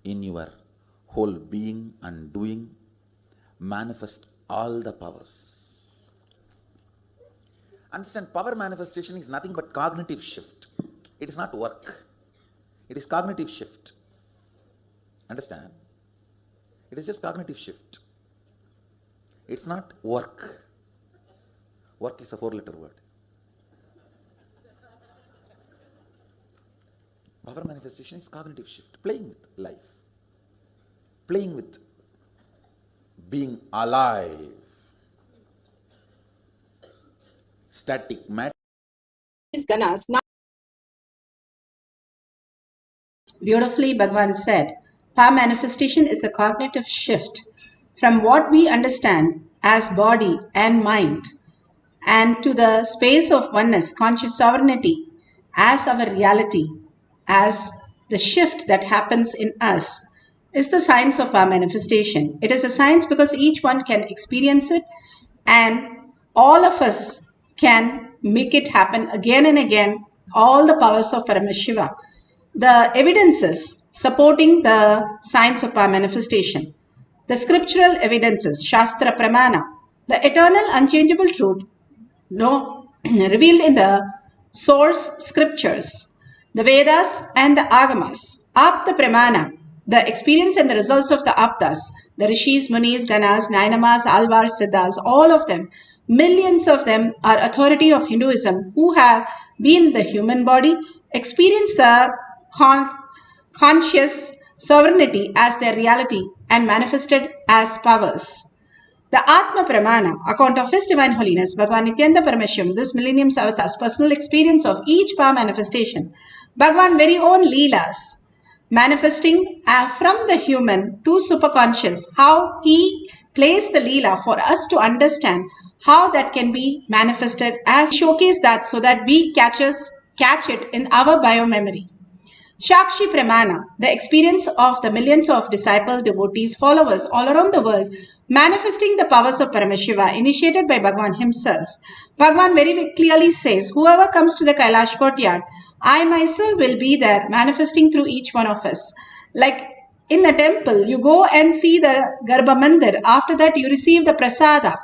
in your whole being and doing, manifest all the powers. Understand, power manifestation is nothing but cognitive shift. It is not work. It is cognitive shift. Understand? It is just cognitive shift. It's not work. Work is a 4-letter word. Power manifestation is cognitive shift, playing with life, playing with being alive. Static matter. Ganas. Beautifully, Bhagavan said, power manifestation is a cognitive shift from what we understand as body and mind and to the space of oneness, conscious sovereignty as our reality, as the shift that happens in us, is the science of our manifestation. It is a science because each one can experience it and all of us can make it happen again and again, all the powers of Paramashiva. The evidences supporting the science of our manifestation, the scriptural evidences, Shastra Pramana, the eternal unchangeable truth revealed in the source scriptures, the Vedas and the Agamas, Apta Pramana, the experience and the results of the Aptas, the Rishis, Munis, Ganas, Nainamas, Alvars, Siddhas, all of them, millions of them are authority of Hinduism who have been in the human body, experienced the conscious sovereignty as their reality and manifested as powers. The Atma Pramana, account of His Divine Holiness, Bhagavan Nithyananda Paramashivam, this millennium's avatar's personal experience of each power manifestation, Bhagavan very own Leelas, manifesting from the human to superconscious, how he plays the Leela for us to understand how that can be manifested as showcase that so that we catch it in our biomemory. Shakshi Pramana, the experience of the millions of disciple, devotees, followers all around the world, manifesting the powers of Paramashiva initiated by Bhagavan himself. Bhagavan very clearly says, whoever comes to the Kailash courtyard, I myself will be there manifesting through each one of us. Like in a temple, you go and see the Garbha Mandir. After that, you receive the prasada.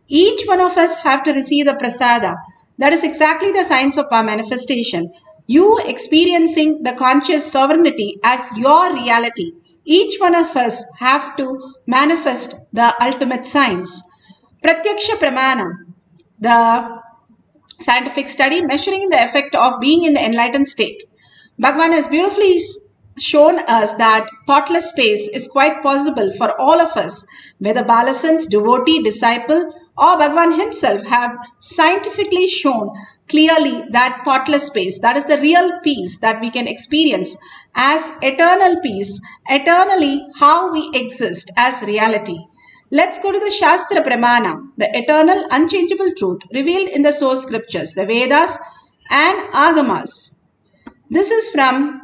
Each one of us have to receive the prasada. That is exactly the science of our manifestation. You experiencing the conscious sovereignty as your reality. Each one of us have to manifest the ultimate science. Pratyaksha Pramana, the scientific study measuring the effect of being in the enlightened state. Bhagavan has beautifully shown us that thoughtless space is quite possible for all of us, whether Balasans, devotee, disciple, or Bhagavan himself have scientifically shown clearly that thoughtless space, that is the real peace that we can experience as eternal peace, eternally how we exist as reality. Let's go to the Shastra Pramana, the eternal unchangeable truth revealed in the source scriptures, the Vedas and Agamas. This is from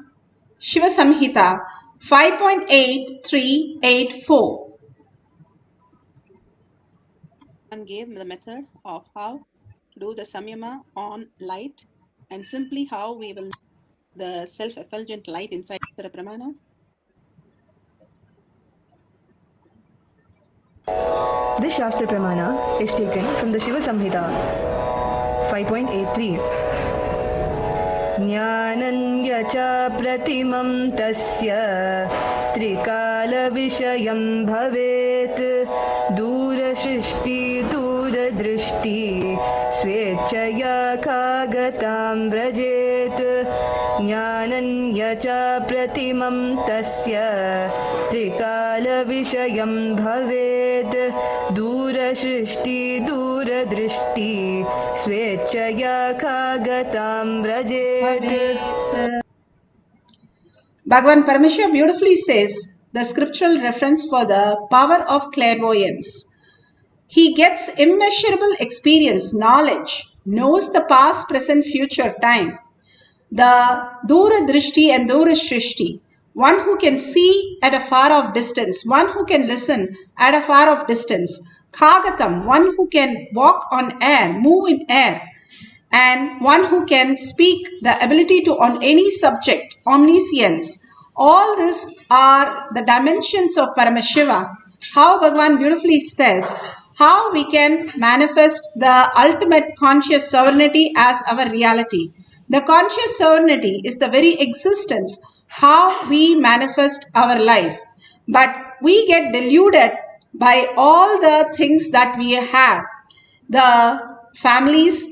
Shiva Samhita 5.8384. And gave the method of how to do the samyama on light and simply how we will the self-effulgent light inside the Pramana. This Shastra Pramana is taken from the Shiva Samhita 5.83. Jnananya cha pratimam tasya trikala vishayam bhavet dura shrishti dura drishti swechaya kagatam vrajet Jnananya cha pratimam tasya trikala vishayam bhavet dura shrishti dura drishti swechaya kagatam vrajet. Bhagavan Paramashiva beautifully says the scriptural reference for the power of clairvoyance. He gets immeasurable experience, knowledge, knows the past, present, future time. The Dura Drishti and Dura Shrishti, one who can see at a far off distance, one who can listen at a far off distance. Kagatam, one who can walk on air, move in air. And one who can speak, the ability to on any subject, omniscience, All this are the dimensions of Paramashiva. How Bhagavan beautifully says how we can manifest the ultimate conscious sovereignty as our reality. The conscious sovereignty is the very existence, how we manifest our life. But we get deluded by all the things that we have. The families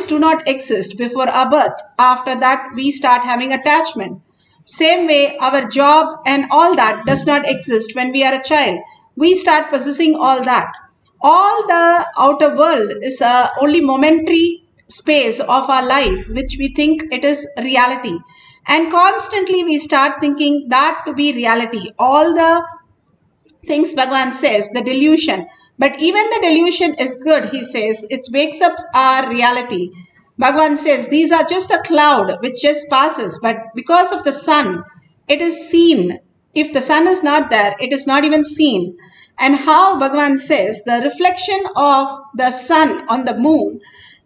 do not exist before our birth. After that, we start having attachment. Same way, our job and all that does not exist when we are a child. We start possessing all that. All the outer world is a only momentary space of our life, which we think it is reality. And constantly we start thinking that to be reality. All the things Bhagavan says, the delusion. But even the delusion is good, he says. It wakes up our reality. Bhagavan says, these are just a cloud which just passes. But because of the sun, it is seen. If the sun is not there, it is not even seen. And how Bhagavan says, the reflection of the sun on the moon,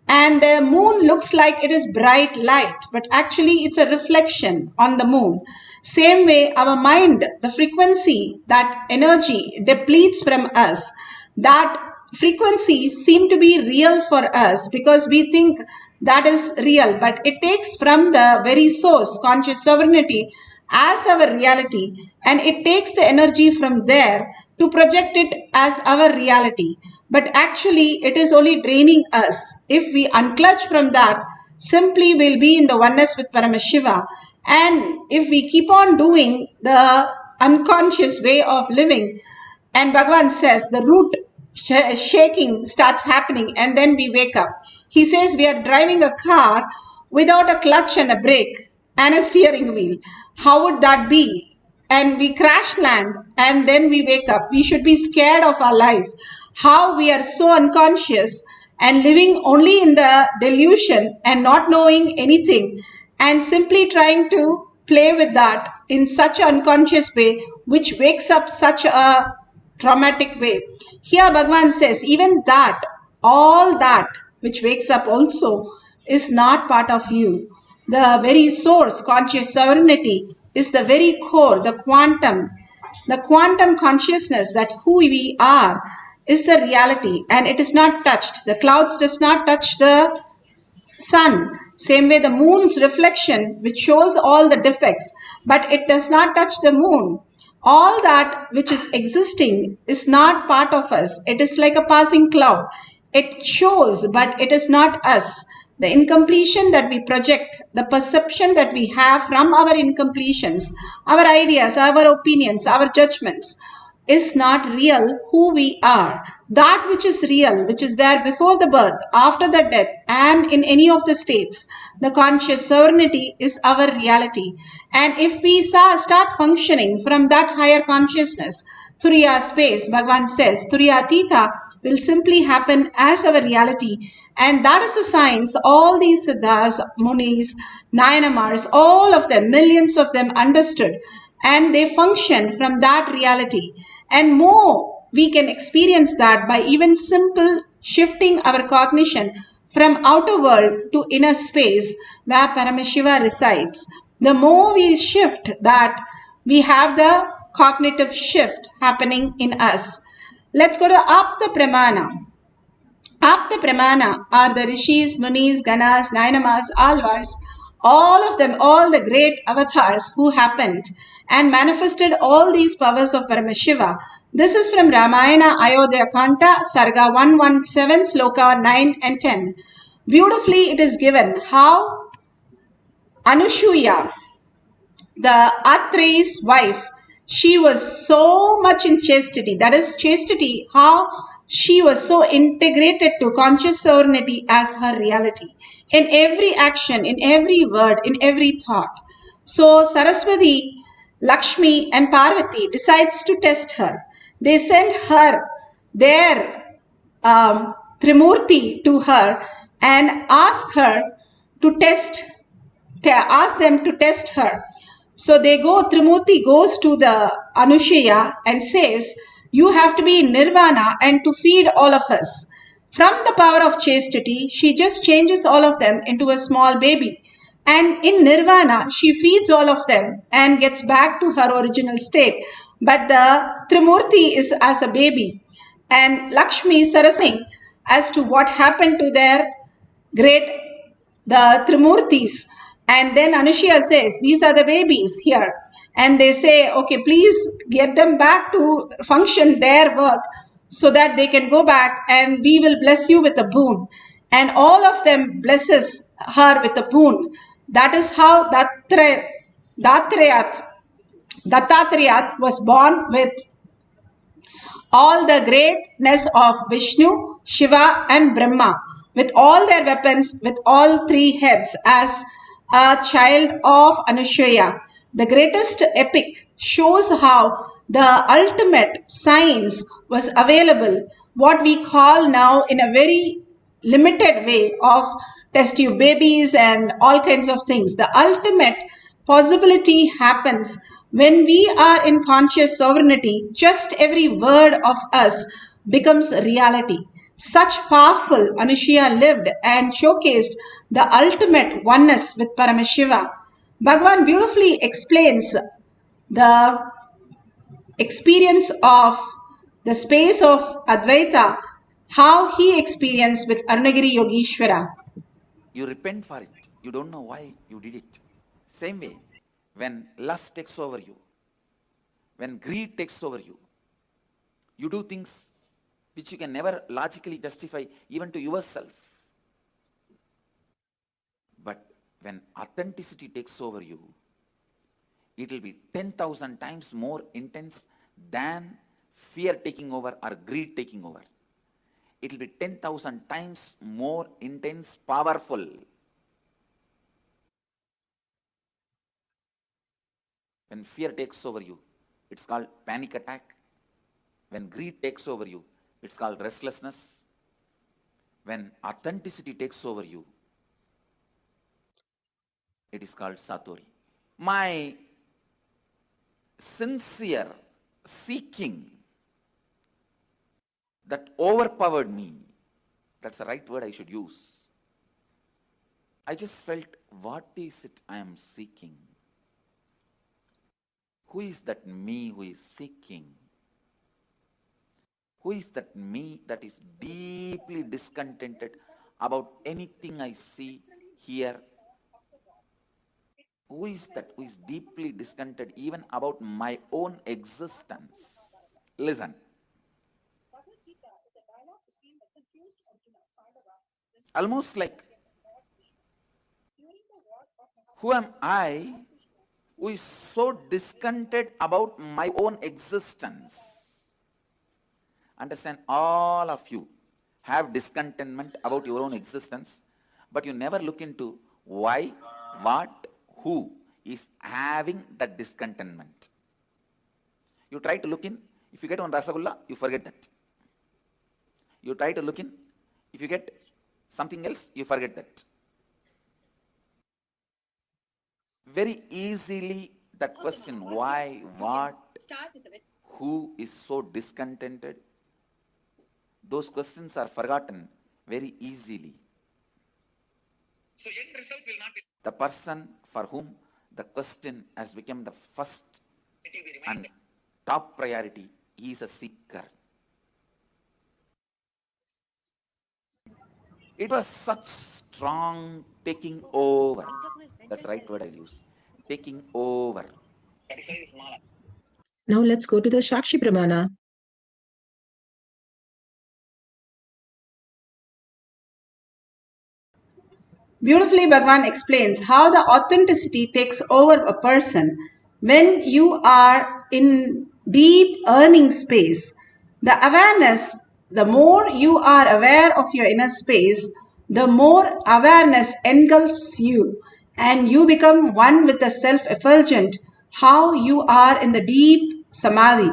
and the moon looks like it is bright light, but actually it's a reflection on the moon. Same way, our mind, the frequency, that energy depletes from us, that frequency seem to be real for us because we think that is real, but it takes from the very source, conscious sovereignty, as our reality, and it takes the energy from there to project it as our reality. But actually, it is only draining us. If we unclutch from that, simply we'll be in the oneness with Paramashiva. And if we keep on doing the unconscious way of living, and Bhagavan says the root shaking starts happening and then we wake up. He says we are driving a car without a clutch and a brake and a steering wheel. How would that be? And we crash land and then we wake up. We should be scared of our life. How we are so unconscious and living only in the delusion and not knowing anything and simply trying to play with that in such an unconscious way, which wakes up such a traumatic way. Here Bhagavan says, even that, all that which wakes up also is not part of you. The very source, conscious sovereignty, is the very core, the quantum consciousness that who we are is the reality, and it is not touched. The clouds does not touch the sun. Same way the moon's reflection, which shows all the defects, but it does not touch the moon. All that which is existing is not part of us. It is like a passing cloud. It shows, but it is not us. The incompletion that we project, the perception that we have from our incompletions, our ideas, our opinions, our judgments, is not real who we are. That which is real, which is there before the birth, after the death, and in any of the states, the conscious sovereignty is our reality. And if we start functioning from that higher consciousness, Turiya space, Bhagavan says, Turiya Atita will simply happen as our reality. And that is the science all these Siddhas, Munis, Nayanamars, all of them, millions of them understood. And they function from that reality. And more, we can experience that by even simple shifting our cognition from outer world to inner space where Paramashiva resides. The more we shift that, we have the cognitive shift happening in us. Let's go to Apta Pramana. Apta Pramana are the Rishis, Munis, Ganas, Nainamas, Alvars, all of them, all the great avatars who happened and manifested all these powers of Paramashiva. This is from Ramayana Ayodhya Kanta, Sarga 117, Sloka 9 and 10. Beautifully it is given how Anushuya, the Atre's wife, she was so much in chastity. That is chastity, how she was so integrated to conscious sovereignty as her reality. In every action, in every word, in every thought. So Saraswati, Lakshmi and Parvati decides to test her. They send her their Trimurti to her and ask them to test her. So Trimurti goes to the Anushya and says, you have to be in nirvana and to feed all of us. From the power of chastity, she just changes all of them into a small baby. And in nirvana, she feeds all of them and gets back to her original state. But the Trimurti is as a baby. And Lakshmi is surrendering as to what happened to their great, the Trimurtis. And then Anushya says, these are the babies here. And they say, okay, please get them back to function their work so that they can go back and we will bless you with a boon. And all of them blesses her with a boon. That is how Dattatreyath was born with all the greatness of Vishnu, Shiva, and Brahma, with all their weapons, with all three heads, as a child of Anushya. The greatest epic shows how the ultimate science was available, what we call now in a very limited way of test tube babies and all kinds of things. The ultimate possibility happens when we are in conscious sovereignty. Just every word of us becomes reality. Such powerful Anushya lived and showcased the ultimate oneness with Paramashiva. Bhagavan beautifully explains the experience of the space of Advaita, how he experienced with Arunagiri Yogeshwara. You repent for it. You don't know why you did it. Same way, when lust takes over you, when greed takes over you, you do things which you can never logically justify even to yourself. But when authenticity takes over you, it will be 10,000 times more intense than fear taking over or greed taking over. It will be 10,000 times more intense, powerful. When fear takes over you, it's called panic attack. When greed takes over you, it's called restlessness. When authenticity takes over you, it is called satori. My sincere seeking that overpowered me, that's the right word I should use. I just felt, what is it I am seeking? Who is that me who is seeking? Who is that me that is deeply discontented about anything I see, hear? Who is that who is deeply discontented even about my own existence? Listen. Almost like, who am I who is so discontented about my own existence? Understand, all of you have discontentment about your own existence, but you never look into why, what, who is having that discontentment. You try to look in, if you get one Rasagulla, you forget that. You try to look in, if you get something else, you forget that. Very easily that question, why, what, who is so discontented, those questions are forgotten very easily. The person for whom the question has become the first and top priority, he is a seeker. It was such strong taking over. That's the right word I use. Taking over. Now let's go to the Shakshi Pramana. Beautifully, Bhagavan explains how the authenticity takes over a person when you are in deep earning space. The awareness, the more you are aware of your inner space, the more awareness engulfs you and you become one with the self-effulgent, how you are in the deep samadhi,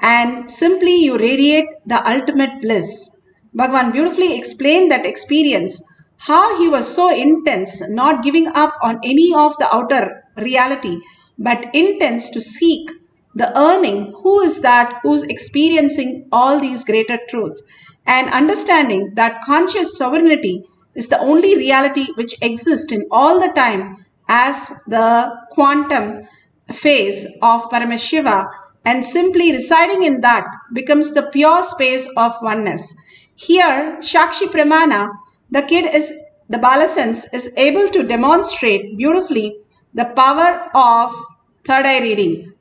and simply you radiate the ultimate bliss. Bhagavan beautifully explained that experience, how he was so intense, not giving up on any of the outer reality, but intense to seek the earning, who is that who's experiencing all these greater truths, and understanding that conscious sovereignty is the only reality which exists in all the time as the quantum phase of Paramashiva, and simply residing in that becomes the pure space of oneness. Here, Shakshi Pramana, the Balasens is able to demonstrate beautifully the power of third eye reading.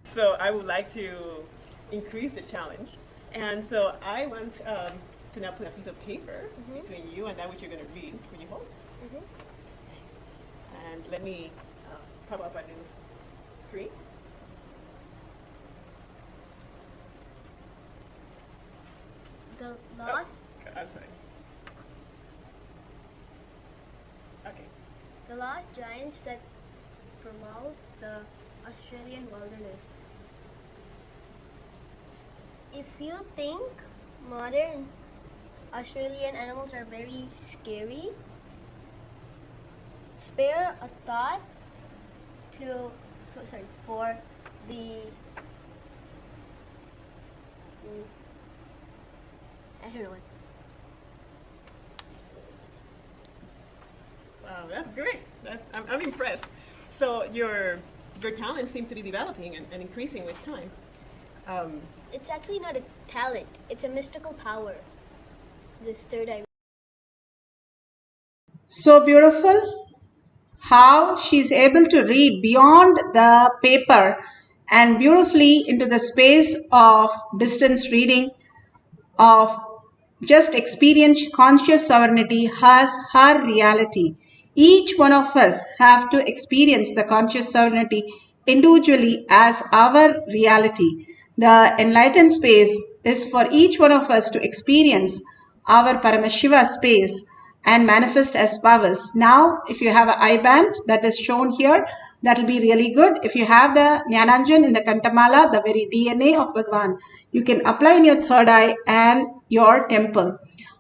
So I would like to increase the challenge. And so I want to now put a piece of paper between you and that which you're going to read. Can you hold? And let me pop up a new screen. The lost, I'm sorry. Okay. the lost giants that promote the Australian wilderness. If you think modern Australian animals are very scary, spare a thought for the I don't know what. Wow, that's great. I'm impressed. So your talents seem to be developing and increasing with time. It's actually not a talent, it's a mystical power. This third eye. So beautiful how she's able to read beyond the paper and beautifully into the space of distance reading, of just experience conscious sovereignty has her reality. Each one of us have to experience the conscious sovereignty individually as our reality. The enlightened space is for each one of us to experience our Paramashiva space and manifest as powers. Now, if you have an eye band that is shown here, that will be really good. If you have the Jnananjan in the Kantamala, the very DNA of Bhagavan, you can apply in your third eye and your temple,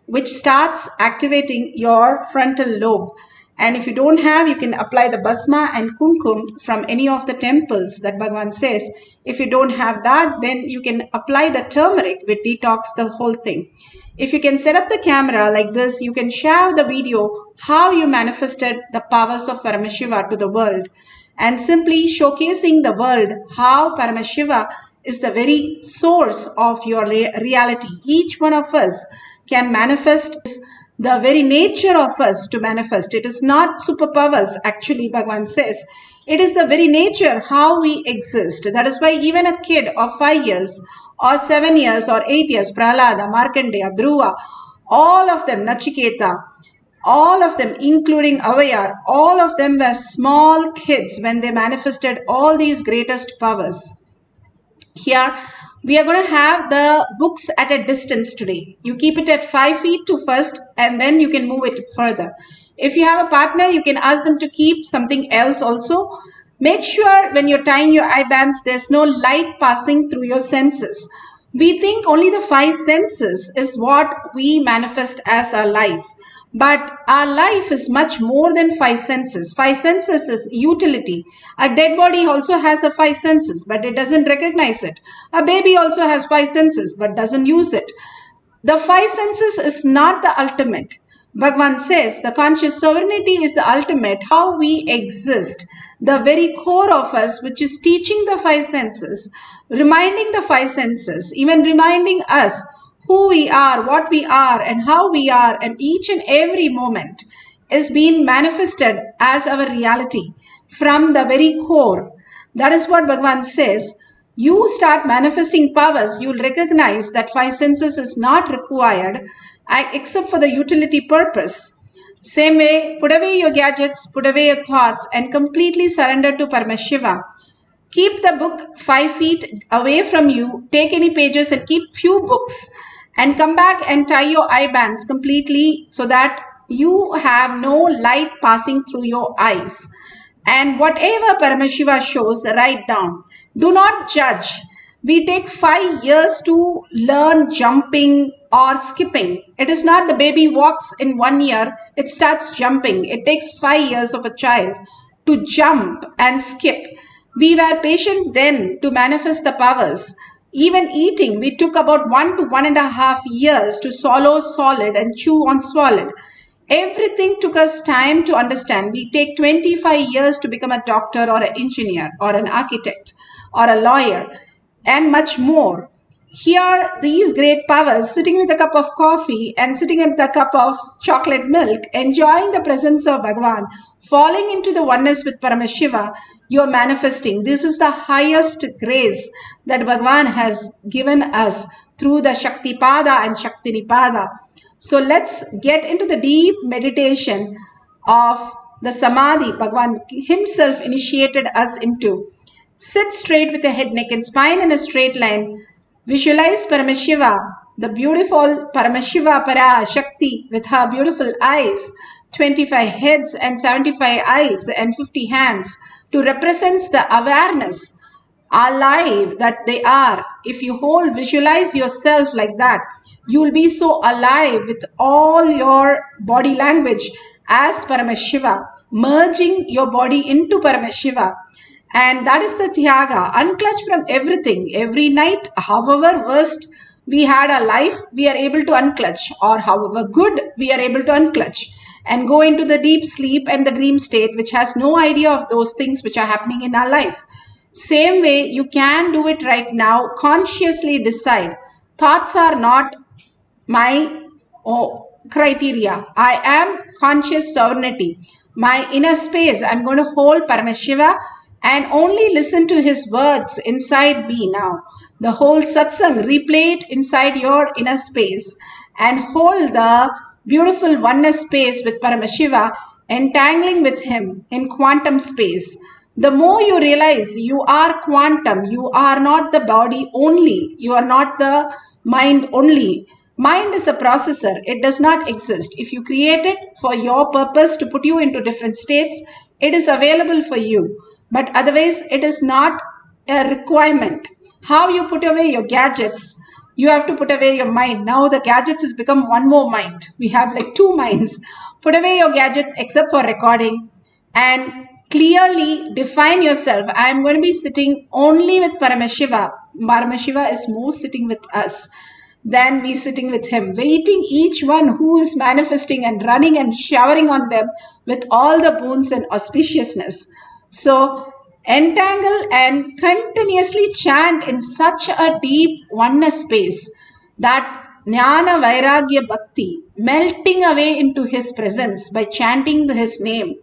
which starts activating your frontal lobe. And if you don't have, you can apply the Basma and Kumkum from any of the temples that Bhagavan says. If you don't have that, then you can apply the turmeric which detox the whole thing. If you can set up the camera like this, you can share the video how you manifested the powers of Paramashiva to the world, and simply showcasing the world how Paramashiva is the very source of your reality. Each one of us can manifest the very nature of us to manifest. It is not superpowers, actually, Bhagavan says. It is the very nature how we exist. That is why even a kid of 5 years or 7 years or 8 years, Prahlada, Markandeya, Dhruva, all of them, Nachiketa, all of them, including Avayar, all of them were small kids when they manifested all these greatest powers. Here, we are going to have the books at a distance today. You keep it at 5 feet to first, and then you can move it further. If you have a partner, you can ask them to keep something else also. Make sure when you're tying your eye bands, there's no light passing through your senses. We think only the 5 senses is what we manifest as our life. But our life is much more than 5 senses. 5 senses is utility. A dead body also has a 5 senses, but it doesn't recognize it. A baby also has 5 senses, but doesn't use it. The 5 senses is not the ultimate. Bhagavan says the conscious sovereignty is the ultimate, how we exist. The very core of us, which is teaching the 5 senses, reminding the 5 senses, even reminding us who we are, what we are, and how we are, and each and every moment is being manifested as our reality from the very core. That is what Bhagavan says. You start manifesting powers, you'll recognize that 5 senses is not required except for the utility purpose. Same way, put away your gadgets, put away your thoughts, and completely surrender to Paramashiva. Keep the book 5 feet away from you, take any pages and keep few books, and come back and tie your eye bands completely so that you have no light passing through your eyes. And whatever Paramashiva shows, write down. Do not judge. We take 5 years to learn jumping or skipping. It is not the baby walks in 1 year, it starts jumping. It takes 5 years of a child to jump and skip. We were patient then to manifest the powers. Even eating, we took about 1 to 1.5 years to swallow solid and chew on solid. Everything took us time to understand. We take 25 years to become a doctor or an engineer or an architect or a lawyer and much more. Here, these great powers sitting with a cup of coffee and sitting with a cup of chocolate milk, enjoying the presence of Bhagavan, falling into the oneness with Paramashiva, you are manifesting. This is the highest grace that Bhagavan has given us through the Shakti Pada and Shakti Nipada. So let's get into the deep meditation of the Samadhi Bhagavan himself initiated us into. Sit straight with the head, neck and spine in a straight line. Visualize Paramashiva, the beautiful Paramashiva Parashakti with her beautiful eyes, 25 heads and 75 eyes and 50 hands to represent the awareness, alive that they are. If you visualize yourself like that, you will be so alive with all your body language as Paramashiva, merging your body into Paramashiva. And that is the Tyaga, unclutch from everything. Every night, however worst we had our life, we are able to unclutch, or however good we are able to unclutch and go into the deep sleep and the dream state, which has no idea of those things which are happening in our life. Same way, you can do it right now. Consciously decide. Thoughts are not my criteria. I am conscious sovereignty. My inner space, I'm going to hold Paramashiva and only listen to his words inside me now. The whole satsang, replay it inside your inner space and hold the beautiful oneness space with Paramashiva, entangling with him in quantum space. The more you realize you are quantum, you are not the body only, you are not the mind only. Mind is a processor, it does not exist. If you create it for your purpose to put you into different states, it is available for you. But otherwise, it is not a requirement. How you put away your gadgets, you have to put away your mind. Now the gadgets has become one more mind. We have like two minds. Put away your gadgets except for recording and clearly define yourself. I am going to be sitting only with Paramashiva. Paramashiva is more sitting with us than we sitting with him, waiting each one who is manifesting and running and showering on them with all the boons and auspiciousness. So entangle and continuously chant in such a deep oneness space that Jnana Vairagya Bhakti, melting away into his presence by chanting his name.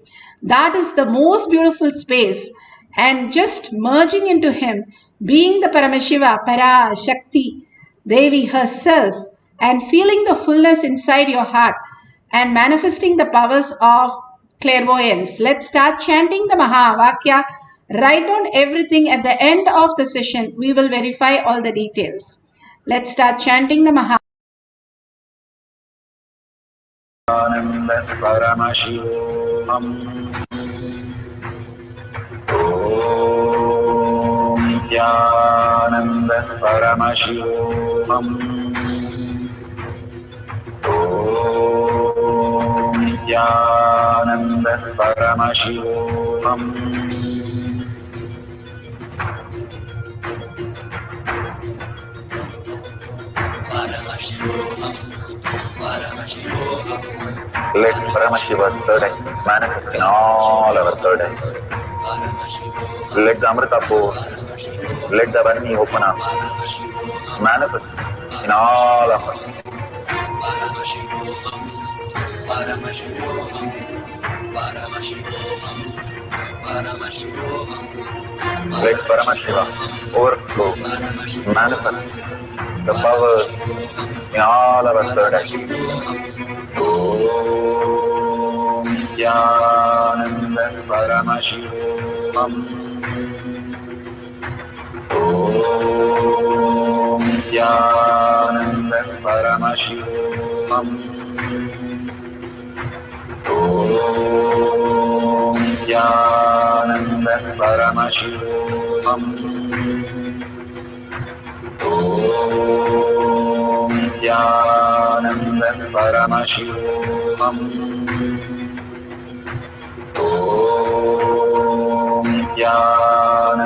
That is the most beautiful space, and just merging into him, being the Paramashiva, Parashakti, Devi herself, and feeling the fullness inside your heart and manifesting the powers of clairvoyance. Let's start chanting the Mahavakya. Write down everything. At the end of the session, we will verify all the details. Let's start chanting the Mahavakya. Paramashivoham. Om Nithyananda Paramashivam. Om Nithyananda Paramashivoham. Let Paramashiva's third eye manifest in all our third eyes. Let the Amrita pour, let the Varni open up, manifest in all of us. Let Paramashiva overflow, manifest the powers in all our third eyes. Om Nithyananda Paramashivam. Om Nithyananda Paramashivam. Om Nithyananda Paramashivam. Om Nithyananda Paramashivoham. Om Nithyananda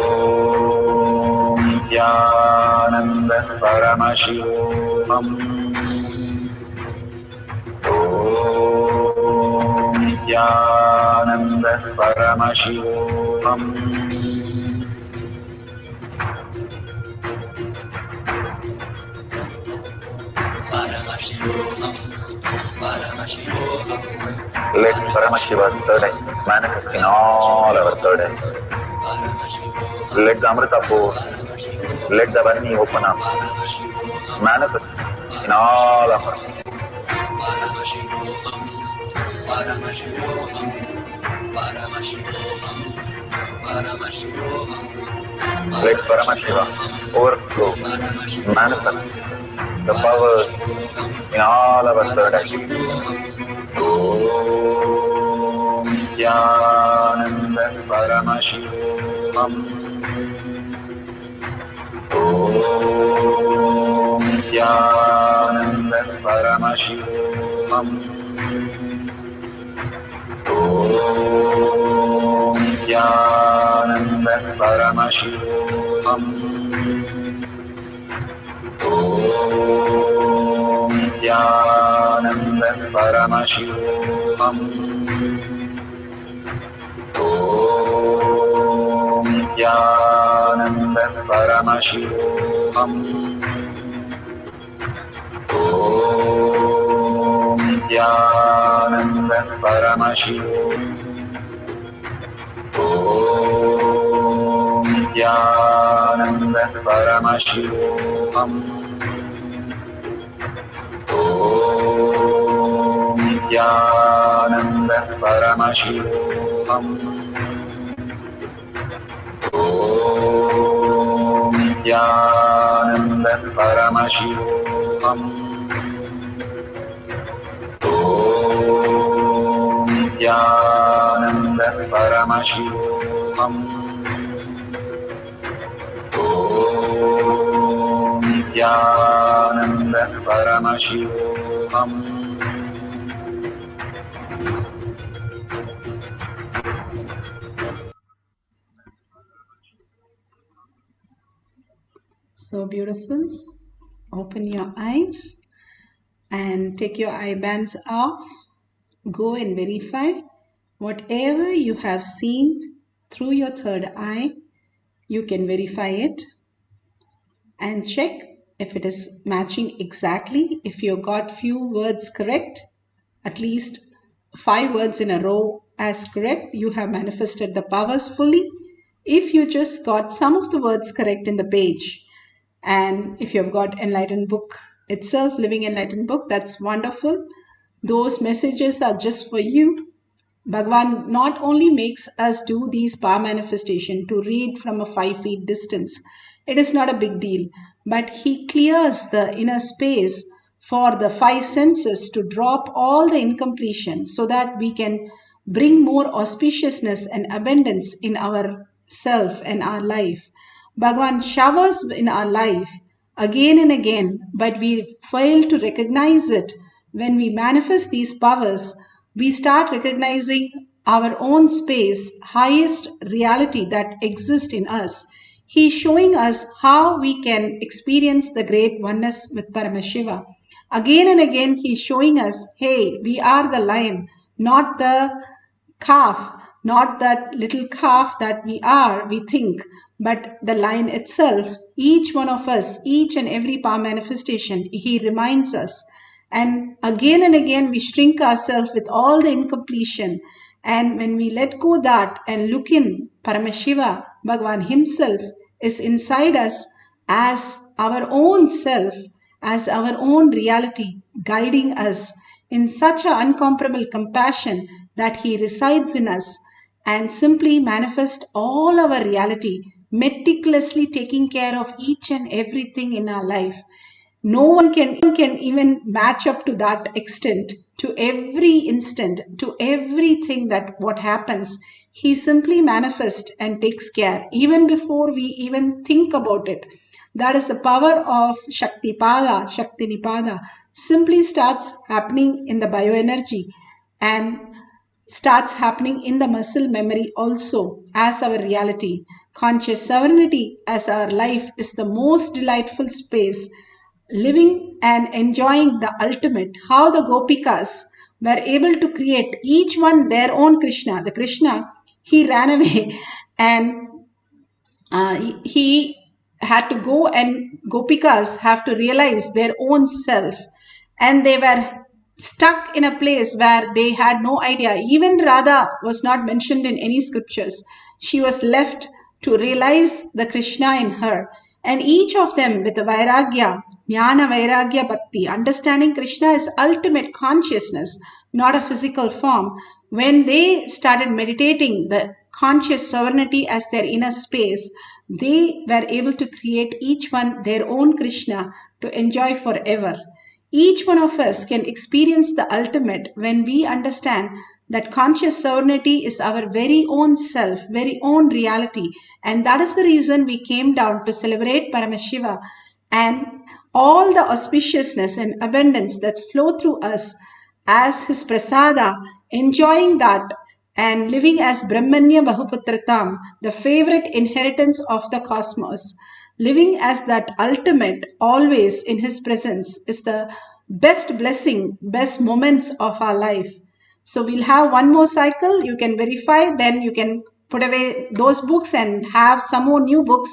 Paramashivoham. Om Nithyananda Paramashivoham. Let Paramashiva's third eye manifest in all our third eyes. Let the Amrita pour, let the Varni open up, manifest in all of us. Let Paramashiva overflow, manifest the powers in all our third eyes. Om Nithyananda Paramashivoham. Om Nithyananda Paramashivoham. Om Nithyananda Paramashivoham. Om Nithyananda Paramashivoham. Om Nithyananda Paramashivoham. Om Nithyananda Paramashivoham. Om Nithyananda Paramashivoham. Om Nithyananda Paramashivoham. Om Nithyananda Paramashivoham. Om Nithyananda Paramashivoham. Om Nithyananda Paramashivoham. So beautiful. Open your eyes and take your eye bands off. Go and verify whatever you have seen through your third eye. You can verify it and check if it is matching exactly. If you got few words correct, at least 5 words in a row as correct, you have manifested the powers fully. If you just got some of the words correct in the page, and if you have got enlightened book itself, living enlightened book, that's wonderful. Those messages are just for you. Bhagavan not only makes us do these power manifestation to read from a 5 feet distance. It is not a big deal, but he clears the inner space for the 5 senses to drop all the incompletion so that we can bring more auspiciousness and abundance in our self and our life. Bhagavan showers in our life again and again, but we fail to recognize it. When we manifest these powers, we start recognizing our own space, highest reality that exists in us. He is showing us how we can experience the great oneness with Paramashiva. Again and again, he is showing us, hey, we are the lion, not the calf, not that little calf that we are, we think, but the lion itself. Each one of us, each and every power manifestation, he reminds us. And again, we shrink ourselves with all the incompletion. And when we let go that and look in, Paramashiva, Bhagavan himself is inside us as our own self, as our own reality, guiding us in such an uncomparable compassion that he resides in us and simply manifests all our reality, meticulously taking care of each and everything in our life. No one can even match up to that extent, to every instant, to everything that what happens. He simply manifests and takes care even before we even think about it. That is the power of Shakti Nipada, simply starts happening in the bioenergy. And starts happening in the muscle memory also as our reality. Conscious sovereignty as our life is the most delightful space, living and enjoying the ultimate. How the Gopikas were able to create each one their own Krishna. The Krishna, he ran away and he had to go, and Gopikas have to realize their own self, and they were stuck in a place where they had no idea. Even Radha was not mentioned in any scriptures. She was left to realize the Krishna in her, and each of them with the Vairagya, Jnana Vairagya Bhakti, understanding Krishna is ultimate consciousness, not a physical form. When they started meditating the conscious sovereignty as their inner space, they were able to create each one their own Krishna to enjoy forever. Each one of us can experience the ultimate when we understand that conscious sovereignty is our very own self, very own reality. And that is the reason we came down to celebrate Paramashiva and all the auspiciousness and abundance that's flow through us as his prasada, enjoying that and living as Brahmanya Bahuputratam, the favorite inheritance of the cosmos. Living as that ultimate, always in his presence, is the best blessing, best moments of our life. So we'll have one more cycle. You can verify, then you can put away those books and have some more new books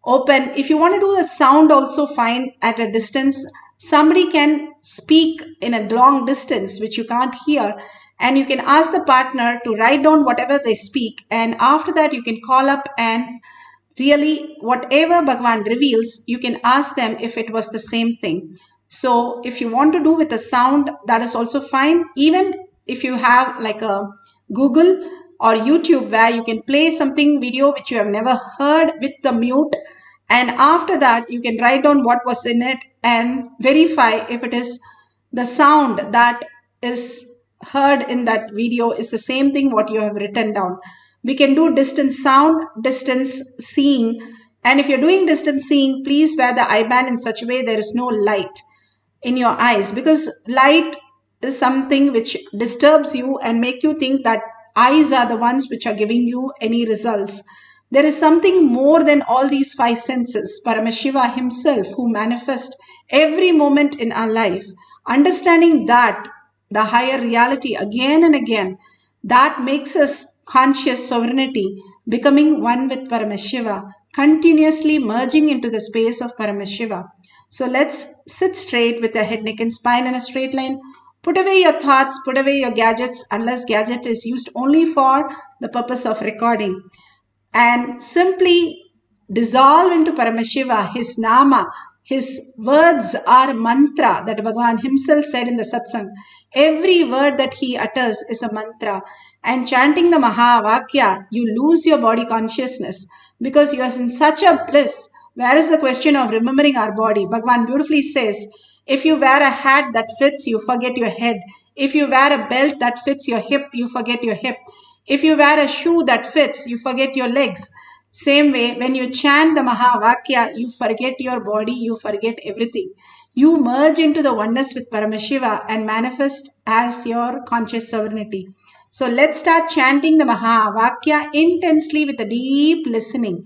open. If you want to do the sound also, fine, at a distance. Somebody can speak in a long distance which you can't hear, and you can ask the partner to write down whatever they speak, and after that you can call up and really whatever Bhagavan reveals, you can ask them if it was the same thing. So if you want to do with the sound, that is also fine. Even if you have like a Google or YouTube where you can play something video which you have never heard with the mute, and after that you can write down what was in it and verify if it is the sound that is heard in that video is the same thing what you have written down. We can do distance sound, distance seeing, and if you're doing distance seeing, please wear the eyeband in such a way there is no light in your eyes, because light is something which disturbs you and make you think that eyes are the ones which are giving you any results. There is something more than all these five senses, Paramashiva himself, who manifests every moment in our life. Understanding that, the higher reality again and again, that makes us conscious sovereignty, becoming one with Paramashiva, continuously merging into the space of Paramashiva. So let's sit straight with the head, neck and spine in a straight line. Put away your thoughts, put away your gadgets, unless gadget is used only for the purpose of recording. And simply dissolve into Paramashiva, his nama. His words are mantra that Bhagavan himself said in the satsang. Every word that he utters is a mantra. And chanting the Mahavakya, you lose your body consciousness because you are in such a bliss. Where is the question of remembering our body? Bhagavan beautifully says, if you wear a hat that fits, you forget your head. If you wear a belt that fits your hip, you forget your hip. If you wear a shoe that fits, you forget your legs. Same way, when you chant the Mahavakya, you forget your body, you forget everything. You merge into the oneness with Paramashiva and manifest as your conscious sovereignty. So let's start chanting the Mahavakya intensely with a deep listening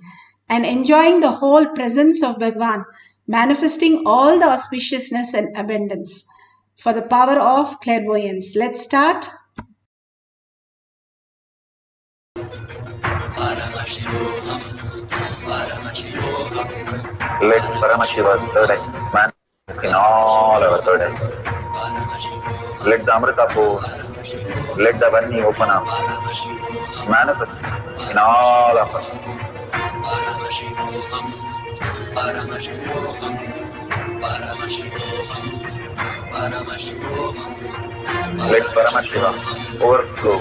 and enjoying the whole presence of Bhagavan, manifesting all the auspiciousness and abundance for the power of clairvoyance. Let's start. Paramashivoham, Paramashivoham. Let Paramashiva's third eye manifest in all our third eyes. Let the Amrita pour, let the Varni open up, manifest in all of us. Paramashivoham, Paramashivoham, Paramashivoham, Paramashivoham. Let Paramashiva overflow,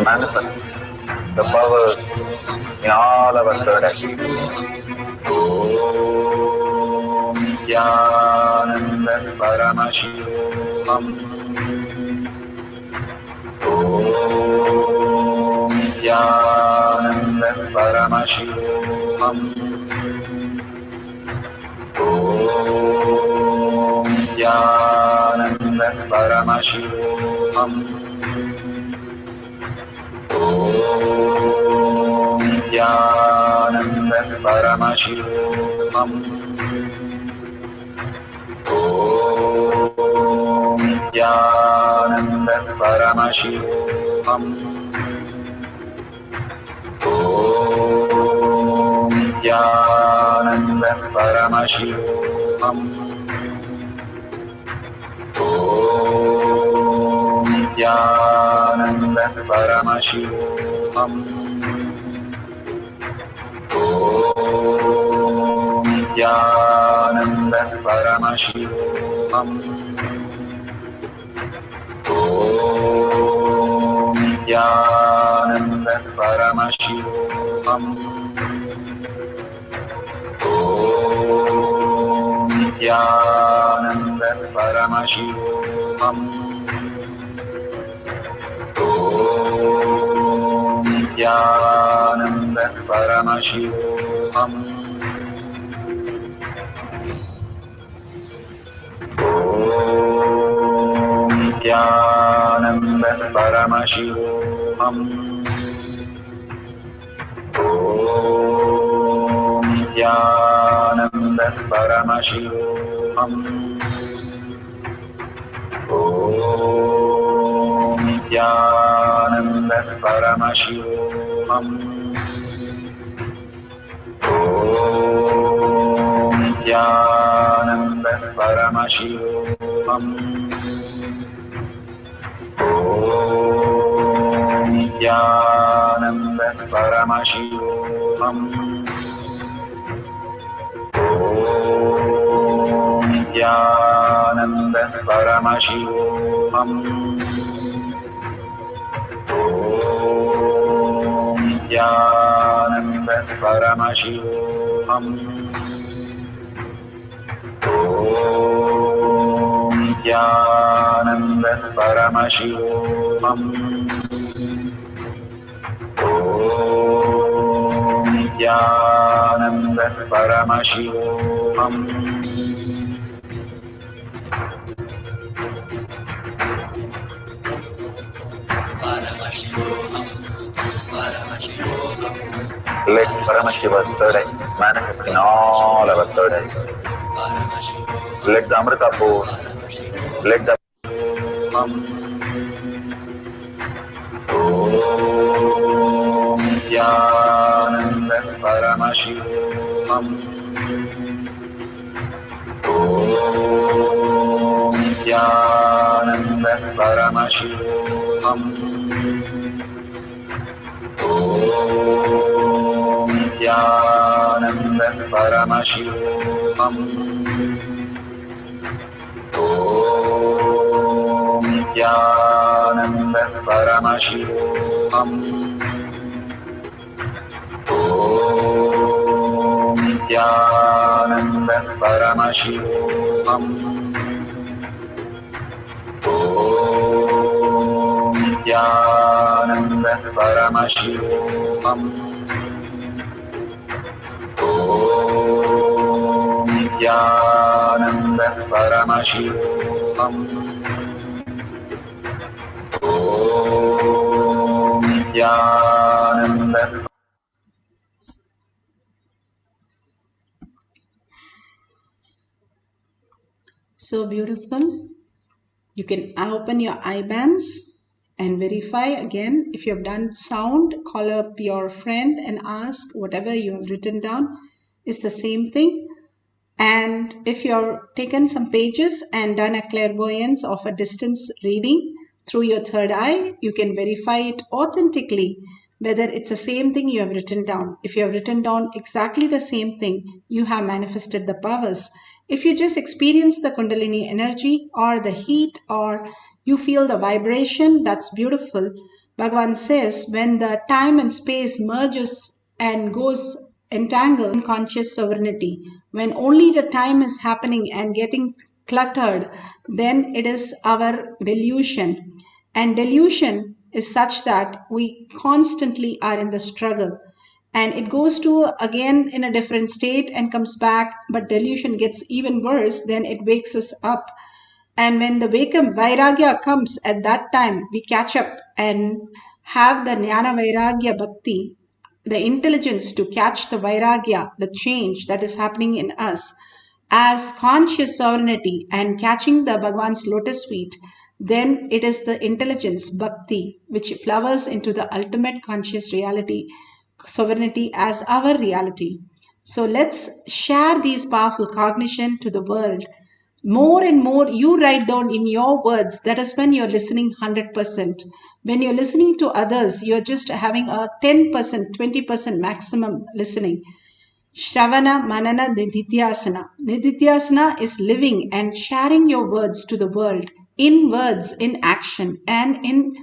manifest the powers in all our third eyes. Om Nithyananda Paramashivam. Om Nithyananda Paramashivam. Om Nithyananda Paramashivam. Paramashivoham. Om Nithyananda Paramashivoham. Om Nithyananda Paramashivoham. Om Nithyananda Paramashivoham. Om Nithyananda Paramashivoham. Om Nithyananda Paramashivoham. Om Nithyananda Paramashivoham. Om Nithyananda Paramashivoham. Om Nithyananda Paramashivoham. Om Nithyananda Paramashivoham. Om Nithyananda Paramashivoham. Om Nithyananda Paramashivoham. Om Nithyananda Paramashivoham. Om Nithyananda Paramashivoham. Om Nithyananda Paramashivoham. Om Nithyananda Paramashivoham. Om Nithyananda Paramashivoham. Paramashivoham. Paramashivoham. Let Paramashiva's third eye manifest in all our third eyes. Paramashivoham. Let the Amrita pour. Let the Om Nithyananda Paramashivoham. Om Nithyananda Paramashivoham. Om Nithyananda Paramashivoham. Om Nithyananda Paramashivoham. Om Nithyananda Paramashivoham. Om Nithyananda Paramashivoham. Om Nithyananda Paramashivoham. Om Nithyananda. So beautiful. You can open your eye bands and verify again. If you have done sound, call up your friend and ask whatever you have written down is the same thing. And if you've taken some pages and done a clairvoyance of a distance reading through your third eye, you can verify it authentically whether it's the same thing you have written down. If you have written down exactly the same thing, you have manifested the powers. If you just experience the Kundalini energy or the heat or you feel the vibration, that's beautiful. Bhagavan says when the time and space merges and goes entangled in conscious sovereignty, when only the time is happening and getting cluttered, then it is our delusion. And delusion is such that we constantly are in the struggle. And it goes to again in a different state and comes back, but delusion gets even worse, then it wakes us up. And when the Vakam Vairagya comes at that time, we catch up and have the Jnana Vairagya Bhakti the intelligence to catch the vairagya, the change that is happening in us as conscious sovereignty and catching the Bhagwan's lotus feet, then it is the intelligence, bhakti, which flowers into the ultimate conscious reality, sovereignty as our reality. So let's share these powerful cognition to the world. More and more you write down in your words. That is when you're listening 100%. When you're listening to others, you're just having a 10%, 20% maximum listening. Shravana, Manana, Nidhityasana. Nidhityasana is living and sharing your words to the world, in words, in action, and in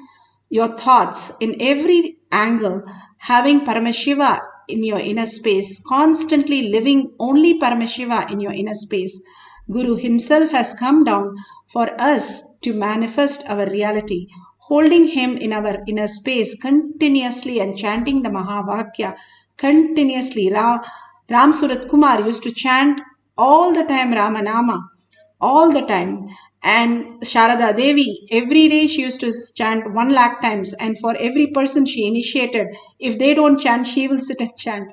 your thoughts, in every angle, having Paramashiva in your inner space, constantly living only Paramashiva in your inner space. Guru himself has come down for us to manifest our reality, holding him in our inner space continuously and chanting the Mahavakya continuously. Ram Surat Kumar used to chant all the time Ramanama, all the time. And Sharada Devi, every day she used to chant 1 lakh times. And for every person she initiated, if they don't chant, she will sit and chant.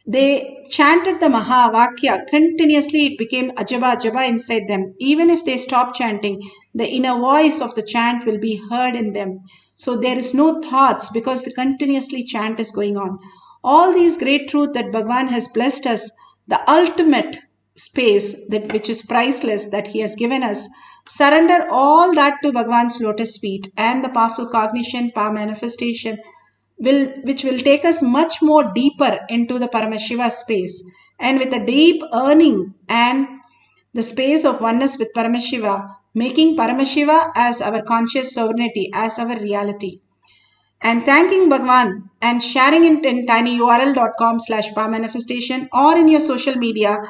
They chanted the Mahavakya continuously. It became ajaba ajaba inside them. Even if they stop chanting, the inner voice of the chant will be heard in them. So there is no thoughts because the continuously chant is going on. All these great truth that Bhagwan has blessed us, the ultimate space that which is priceless that he has given us, surrender all that to Bhagwan's lotus feet and the powerful cognition, power manifestation, which will take us much more deeper into the Paramashiva space, and with a deep earning and the space of oneness with Paramashiva, making Paramashiva as our conscious sovereignty, as our reality. And thanking Bhagwan and sharing it in tinyurl.com/powermanifestation or in your social media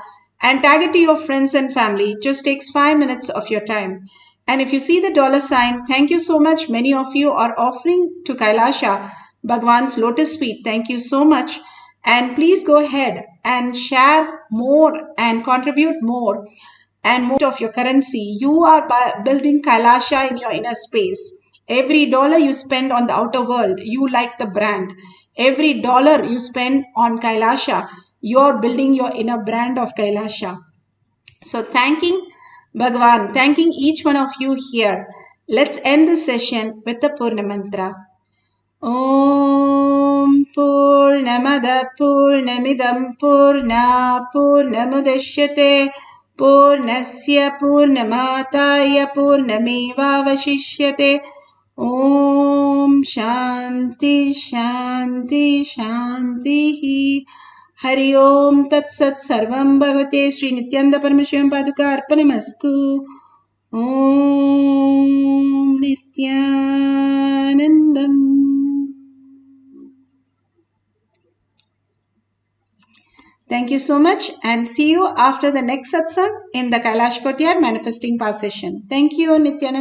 and tag it to your friends and family. It just takes 5 minutes of your time. And if you see the $sign, thank you so much. Many of you are offering to Kailasha Bhagwan's lotus feet. Thank you so much. And please go ahead and share more and contribute more and more of your currency. You are building Kailasha in your inner space. Every dollar you spend on the outer world, you like the brand. Every dollar you spend on Kailasha, you're building your inner brand of Kailasha. So thanking Bhagwan, thanking each one of you here. Let's end this session with the Purna Mantra. Om Purnamada Purnamidam Purna Purnamudashyate Purnasya Purnamataya Purnamevavashishyate. Om Shanti Shanti Shanti. Hari Om Tat Sat Sarvam Bhagavate Sri Nithyananda Paramashivam Paduka Arpanamastu. Om Nithyanandam. Thank you so much and see you after the next satsang in the Kailash Courtyard Manifesting Power session. Thank you, Nithyananda.